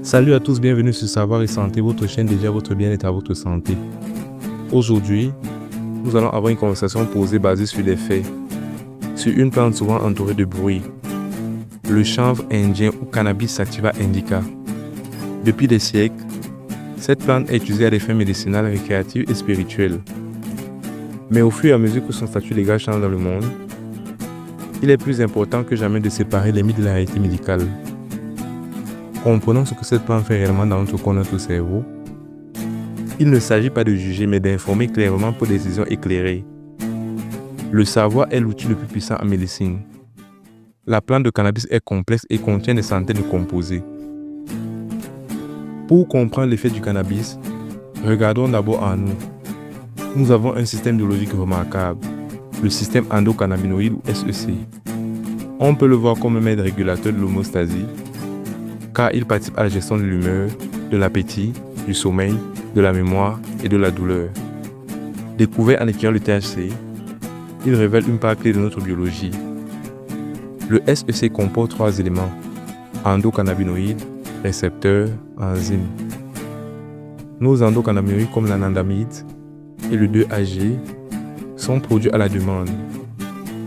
Salut à tous, bienvenue sur Savoir et Santé, votre chaîne dédiée à votre bien-être et à votre santé. Aujourd'hui, nous allons avoir une conversation posée basée sur des faits, sur une plante souvent entourée de bruit, le chanvre indien ou Cannabis sativa indica. Depuis des siècles, cette plante est utilisée à des fins médicinales, récréatives et spirituelles. Mais au fur et à mesure que son statut légal change dans le monde, il est plus important que jamais de séparer les mythes de la réalité médicale. Comprenons ce que cette plante fait réellement dans notre corps, notre cerveau. Il ne s'agit pas de juger, mais d'informer clairement pour des décisions éclairées. Le savoir est l'outil le plus puissant en médecine. La plante de cannabis est complexe et contient des centaines de composés. Pour comprendre l'effet du cannabis, regardons d'abord en nous. Nous avons un système biologique remarquable, le système endocannabinoïde ou SEC. On peut le voir comme un maître régulateur de l'homéostasie, car il participe à la gestion de l'humeur, de l'appétit, du sommeil, de la mémoire et de la douleur. Découvert en étudiant le THC, il révèle une part clé de notre biologie. Le SEC comporte 3 éléments: endocannabinoïdes, récepteurs, enzymes. Nos endocannabinoïdes comme l'anandamide et le 2-AG sont produits à la demande.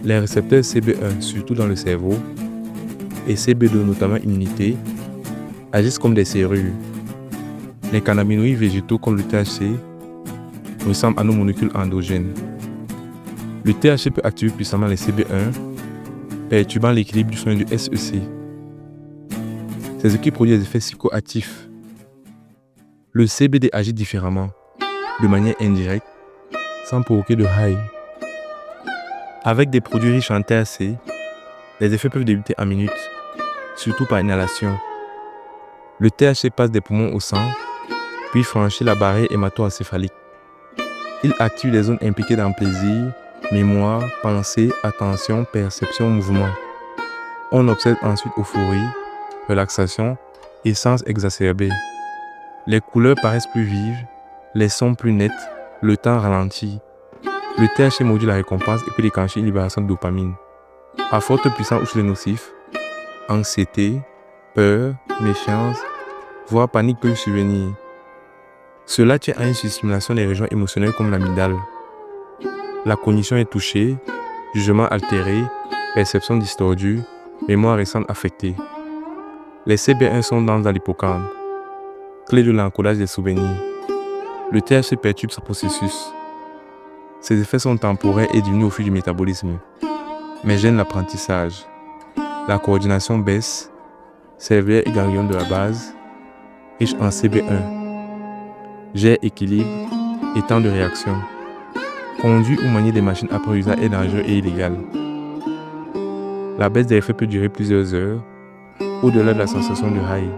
Les récepteurs CB1, surtout dans le cerveau, et CB2, notamment immunité, agissent comme des serrures. Les cannabinoïdes végétaux comme le THC ressemblent à nos molécules endogènes. Le THC peut activer puissamment les CB1, perturbant l'équilibre du soin du SEC. C'est ce qui produit des effets psychoactifs. Le CBD agit différemment, de manière indirecte, sans provoquer de high. Avec des produits riches en THC, les effets peuvent débuter en minutes, surtout par inhalation. Le THC passe des poumons au sang, puis franchit la barrière hémato-encéphalique. Il active les zones impliquées dans plaisir, mémoire, pensée, attention, perception, mouvement. On observe ensuite euphorie, relaxation et sens exacerbés. Les couleurs paraissent plus vives, les sons plus nets, le temps ralentit. Le THC module la récompense et peut déclencher une libération de dopamine. À forte puissance ou chez les nocifs, anxiété, peur, méfiance, voire panique peuvent survenir. Cela tient à une surstimulation des régions émotionnelles comme l'amygdale. La cognition est touchée, jugement altéré, perception distordue, mémoire récente affectée. Les CB1 sont denses dans l'hippocampe, clé de l'encodage des souvenirs. Le THC perturbe ce processus. Ces effets sont temporaires et diminuent au fil du métabolisme, mais gênent l'apprentissage. La coordination baisse, cervelle et ganglion de la base, riche en CB1, gère équilibre et temps de réaction. Conduire ou manier des machines après usage est dangereux et illégal. La baisse des effets peut durer plusieurs heures, au-delà de la sensation de high.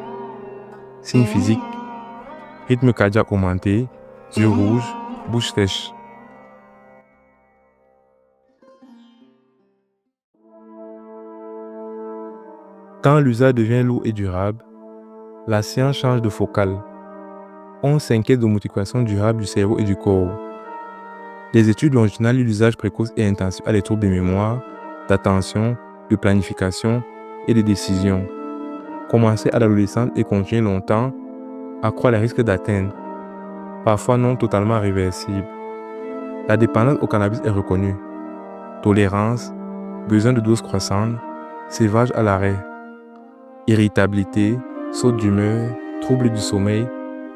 Signes physiques: rythme cardiaque augmenté, yeux rouges, bouche sèche. Quand l'usage devient lourd et durable, la science change de focale. On s'inquiète de modifications durables du cerveau et du corps. Des études longitudinales lient l'usage précoce et intensif à des troubles de mémoire, d'attention, de planification et de décision. Commencer à l'adolescence et continuer longtemps accroît les risques d'atteindre, parfois non totalement réversibles. La dépendance au cannabis est reconnue. Tolérance, besoin de doses croissantes, sévrage à l'arrêt. Irritabilité, saute d'humeur, troubles du sommeil,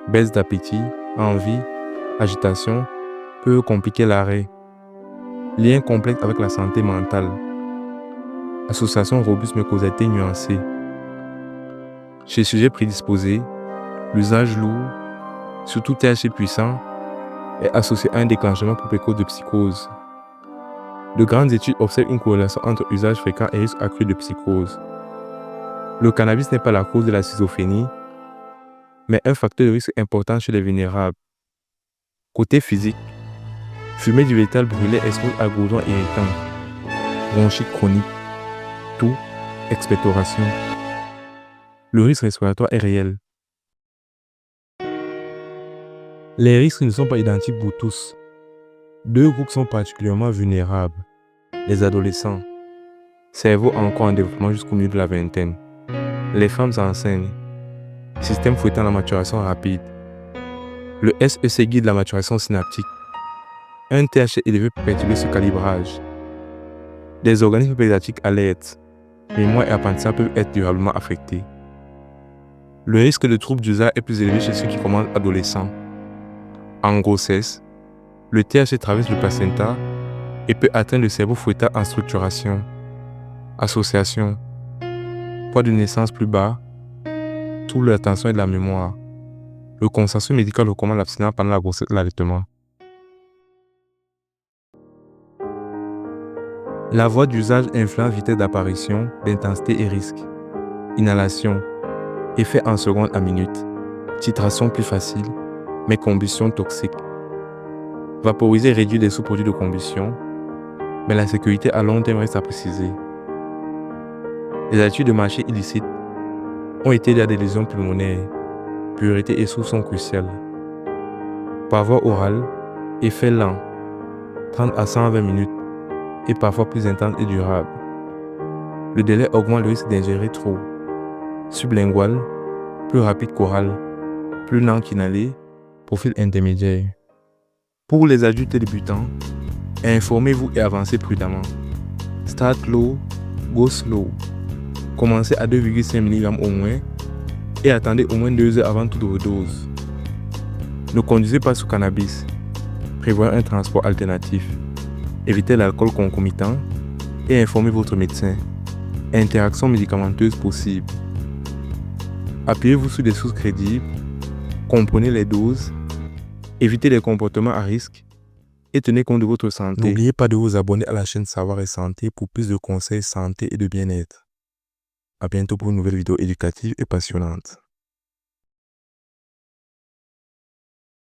baisse d'appétit, envie, agitation peuvent compliquer l'arrêt. Lien complexe avec la santé mentale. Association robuste mais causalité nuancée. Chez sujets prédisposés, l'usage lourd, surtout THC puissant, est associé à un déclenchement plus précoce de psychose. De grandes études observent une corrélation entre usage fréquent et risque accru de psychose. Le cannabis n'est pas la cause de la schizophrénie, mais un facteur de risque important chez les vulnérables. Côté physique, fumer du végétal brûlé expose à gourdon irritant, bronchite chronique, toux, expectoration. Le risque respiratoire est réel. Les risques ne sont pas identiques pour tous. 2 groupes sont particulièrement vulnérables. Les adolescents, cerveau encore en développement jusqu'au milieu de la vingtaine. Les femmes enceintes, système fouettant la maturation rapide. Le SEC guide la maturation synaptique. Un THC élevé peut perturber ce calibrage. Des organismes pédiatriques alertent. Mémoire et apprentissage peuvent être durablement affectés. Le risque de troubles d'usage est plus élevé chez ceux qui commencent adolescents. En grossesse, le THC traverse le placenta et peut atteindre le cerveau fouettant en structuration, association, poids de naissance plus bas, trouble de l'attention et de la mémoire. Le consensus médical recommande l'abstinence pendant la grossesse et l'allaitement. La voie d'usage influence vitesse d'apparition, d'intensité et risque. Inhalation, effet en secondes à minute. Titration plus facile, mais combustion toxique. Vaporiser et réduire les sous-produits de combustion, mais la sécurité à long terme reste à préciser. Les études de marché illicites ont été liées à des lésions pulmonaires. Pureté et source sont cruciales. Par voie orale, effet lent, 30 à 120 minutes, et parfois plus intense et durable. Le délai augmente le risque d'ingérer trop. Sublingual, plus rapide qu'oral, plus lent qu'inhalé, profil intermédiaire. Pour les adultes débutants, informez-vous et avancez prudemment. Start low, go slow. Commencez à 2,5 mg au moins et attendez au moins 2 heures avant toute overdose. Ne conduisez pas sous cannabis. Prévoyez un transport alternatif. Évitez l'alcool concomitant et informez votre médecin. Interaction médicamenteuse possible. Appuyez-vous sur des sources crédibles. Comprenez les doses. Évitez les comportements à risque et tenez compte de votre santé. N'oubliez pas de vous abonner à la chaîne Savoir et Santé pour plus de conseils santé et de bien-être. À bientôt pour une nouvelle vidéo éducative et passionnante.